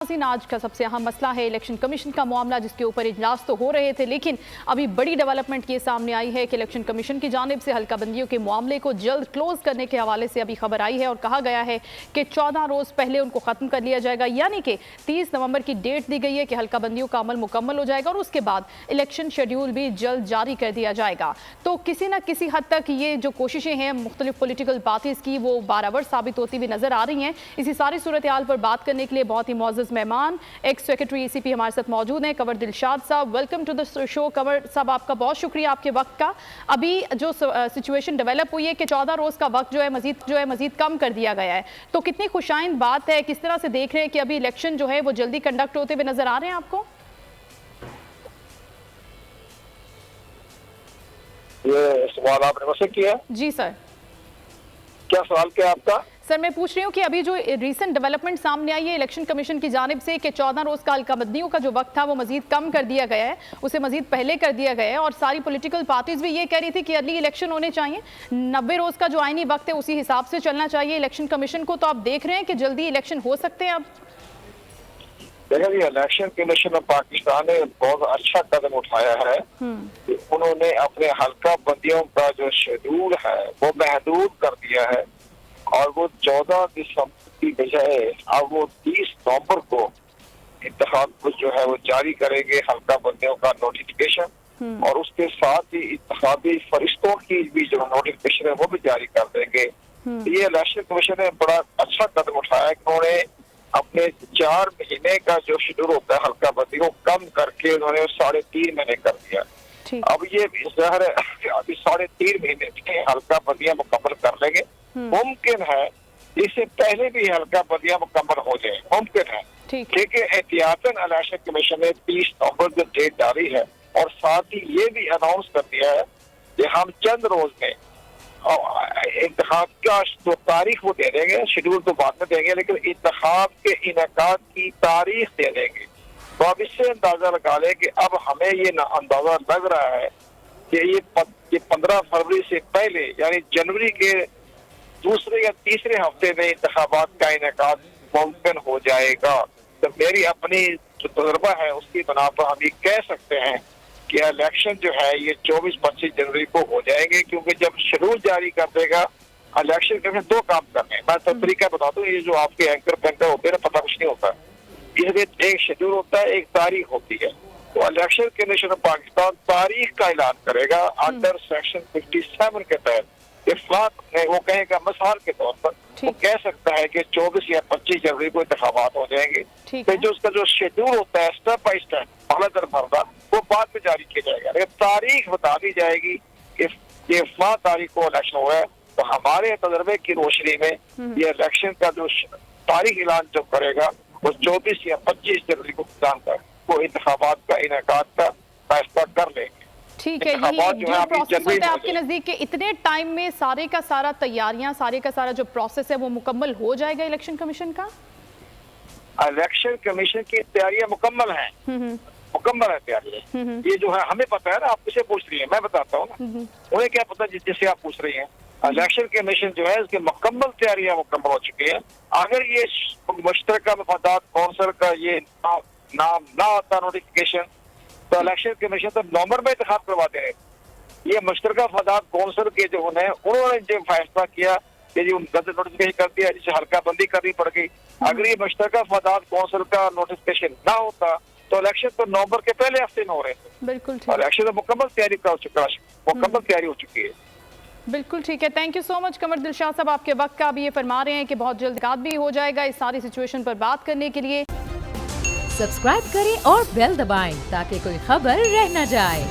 आज का सबसे अहम मसला है इलेक्शन कमीशन का मामला, जिसके ऊपर इजलास तो हो रहे थे, लेकिन अभी बड़ी डेवलपमेंट ये सामने आई है कि इलेक्शन कमीशन की जानिब से हल्का बंदियों के मामले को जल्द क्लोज करने के हवाले से अभी खबर आई है और कहा गया है कि 14 रोज़ पहले उनको ख़त्म कर लिया जाएगा, यानी कि 30 नवंबर की डेट दी गई है कि हल्का बंदियों का अमल मुकम्मल हो जाएगा और उसके बाद इलेक्शन शेड्यूल भी जल्द जारी कर दिया जाएगा। तो किसी न किसी हद तक ये जो कोशिशें हैं मुख्तलिफ पोलिटिकल पार्टीज़ की, वो बाराबर साबित होती हुई नज़र आ रही हैं। इसी सारी सूरत हाल पर बात करने के लिए बहुत ही मुअज़्ज़ज़ मेहमान एक्स सेक्रेटरी ECP हमारे साथ मौजूद हैं, Kanwar Dilshad Sahab. Welcome to the show Kanwar Sahab, आपका बहुत शुक्रिया आपके वक्त का। अभी जो सिचुएशन डेवलप हुई है कि 14 रोज़ का वक्त जो है मजीद कम कर दिया गया है, तो कितनी खुशाइंद बात है, किस तरह से देख रहे हैं कि अभी इलेक्शन जो है वो जल्दी कंडक्ट होते हुए नजर आ रहे हैं आपको? ये सवाल आपने मुझसे किया? जी सर। क्या सवाल क्या आपका? सर मैं पूछ रही हूँ कि अभी जो रीसेंट डेवलपमेंट सामने आई है इलेक्शन कमीशन की जानिब से कि 14 रोज़ का हल्काबंदियों का जो वक्त था वो मजीद कम कर दिया गया है, उसे मजीद पहले कर दिया गया है और सारी पॉलिटिकल पार्टीज भी ये कह रही थी कि अर्ली इलेक्शन होने चाहिए, 90 रोज़ का जो आईनी वक्त है उसी हिसाब से चलना चाहिए इलेक्शन कमीशन को। तो आप देख रहे हैं कि जल्दी इलेक्शन हो सकते हैं अब? देखिए, इलेक्शन कमीशन ऑफ पाकिस्तान ने बहुत अच्छा कदम उठाया है। उन्होंने अपने हल्का बंदियों का जो शेड्यूल है वो महदूद कर दिया है और वो 14 दिसंबर की बजाय अब वो 30 नवंबर को इंतखाब को जो है वो जारी करेंगे, हल्का बंदियों का नोटिफिकेशन, और उसके साथ ही इंतखाबी फरिश्तों की भी जो नोटिफिकेशन है वो भी जारी कर देंगे। ये इलेक्शन कमीशन ने बड़ा अच्छा कदम उठाया है कि उन्होंने अपने 4 महीने का जो शेड्यूल होता है हल्का बंदी को कम करके उन्होंने 3.5 महीने कर दिया। अब ये ज़ाहिर है अभी 3.5 महीने में हल्का बंदियां मुकम्मल कर लेंगे। मुमकिन है इससे पहले भी हल्का बंदियां मुकम्मल हो जाए, मुमकिन है, क्योंकि एहतियातन इलेक्शन कमीशन ने 30 नवंबर की डेट डाली है और साथ ही ये भी अनाउंस कर दिया है कि हम चंद रोज में इंतखाब का जो तारीख वो दे देंगे, शेड्यूल तो बाद में देंगे, लेकिन इंतखाब के इनेकाद की तारीख दे देंगे। तो अब इससे अंदाजा लगा लें कि अब हमें ये अंदाजा लग रहा है कि ये 15 फरवरी से पहले यानी जनवरी के दूसरे या तीसरे हफ्ते में इंतखाबात का इनेकाद मुमकिन हो जाएगा। तो मेरी अपनी जो तजुर्बा है उसकी बना पर हम ये कह सकते हैं कि इलेक्शन जो है ये 24-25 जनवरी को हो जाएंगे, क्योंकि जब शेड्यूल जारी कर देगा इलेक्शन कमीशन 2 काम करने हैं। मैं तो तरीका बता दूं, ये जो आपके एंकर पैंकर होते हैं ना, पता कुछ नहीं होता, इसमें एक शेड्यूल होता है, एक तारीख होती है। तो इलेक्शन कमीशन ऑफ पाकिस्तान तारीख का ऐलान करेगा अंडर सेक्शन 57 के तहत। वो कहेगा मिसाल के तौर पर वो कह सकता है कि 24 या 25 जनवरी को इंतखाबात हो जाएंगे। तो जो उसका जो शेड्यूल होता है स्टेप बाई स्टेप पहला दर भरदा वो बाद में जारी किया जाएगा, लेकिन तारीख बता दी जाएगी कि ये फला तारीख को इलेक्शन हुआ है। तो हमारे तजर्बे की रोशनी में ये इलेक्शन का जो तारीख ऐलान जो करेगा वो 24 या 25 जनवरी को वो इंतखाबात का इनेकाद का फैसला कर लेंगे। ठीक है, यही जो प्रोसेस होता है आपके नजदीक के इतने टाइम में सारे का सारा तैयारियां, सारे का सारा जो प्रोसेस है वो मुकम्मल हो जाएगा इलेक्शन कमीशन का? इलेक्शन कमीशन की तैयारियां मुकम्मल हैं, मुकम्मल है तैयारियां। ये जो है हमें पता है ना, आप किसे पूछ रही हैं, मैं बताता हूँ ना, उन्हें क्या पता जिससे आप पूछ रही हैं। इलेक्शन कमीशन जो है उसकी मुकम्मल तैयारियां मुकम्मल हो चुकी है। अगर ये मुश्तरका मफादात कौंसिल का ये नाम ना होता नोटिफिकेशन, तो इलेक्शन कमीशन तो नवंबर में इंतखाब करवाते हैं। ये मुश्तरका मफादात कौंसिल के जो उन्होंने जो फैसला किया कि जी गलत नोटिफिकेशन कर दिया, जिसे हल्का बंदी करनी पड़ गई। अगर ये मुश्तरका मफादात कौंसिल का नोटिफिकेशन ना होता तो इलेक्शन तो नवंबर के पहले हफ्ते में हो रहे थे। बिल्कुल, इलेक्शन तो मुकम्मल तैयारी हो चुकी है। बिल्कुल ठीक है। Thank you so much Kanwar Dilshad साहब, आपके वक्त का। अभी ये फरमा रहे हैं कि बहुत जल्द इंतखाब भी हो जाएगा। इस सारी सिचुएशन पर बात करने के लिए सब्सक्राइब करें और बेल दबाएं ताकि कोई खबर रह न जाए।